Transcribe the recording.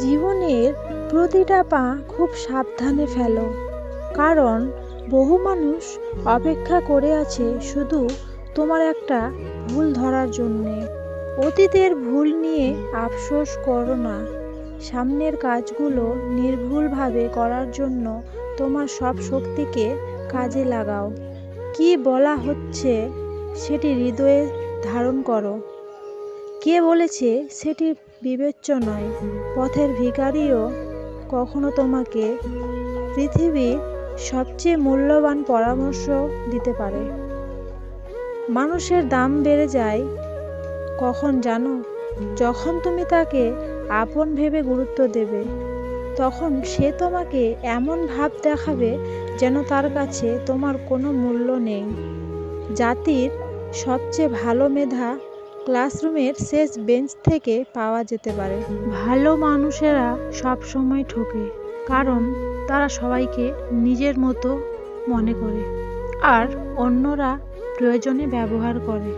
জীবনের প্রতিটা পা খুব সাবধানে ফেলো, কারণ বহু মানুষ অপেক্ষা করে আছে শুধু তোমার একটা ভুল ধরার জন্যে। অতীতের ভুল নিয়ে আফসোস করো না, সামনের কাজগুলো নির্ভুলভাবে করার জন্য তোমার সব শক্তিকে কাজে লাগাও। কি বলা হচ্ছে সেটি হৃদয়ে ধারণ করো। কে বলেছে সেটি বিবেচ্য নয়। পথের ভিখারিও কখনো তোমাকে পৃথিবীর সবচেয়ে মূল্যবান পরামর্শ দিতে পারে। মানুষের দাম বেড়ে যায় কখন জানো? যখন তুমি তাকে আপন ভেবে গুরুত্ব দেবে, তখন সে তোমাকে এমন ভাব দেখাবে যেন তার কাছে তোমার কোনো মূল্য নেই। জাতির সবচেয়ে ভালো মেধা ক্লাসরুমের শেষ বেঞ্চ থেকে পাওয়া যেতে পারে। ভালো মানুষেরা সব সময় ঠকে, কারণ তারা সবাইকে নিজের মতো মনে করে আর অন্যরা প্রয়োজনে ব্যবহার করে।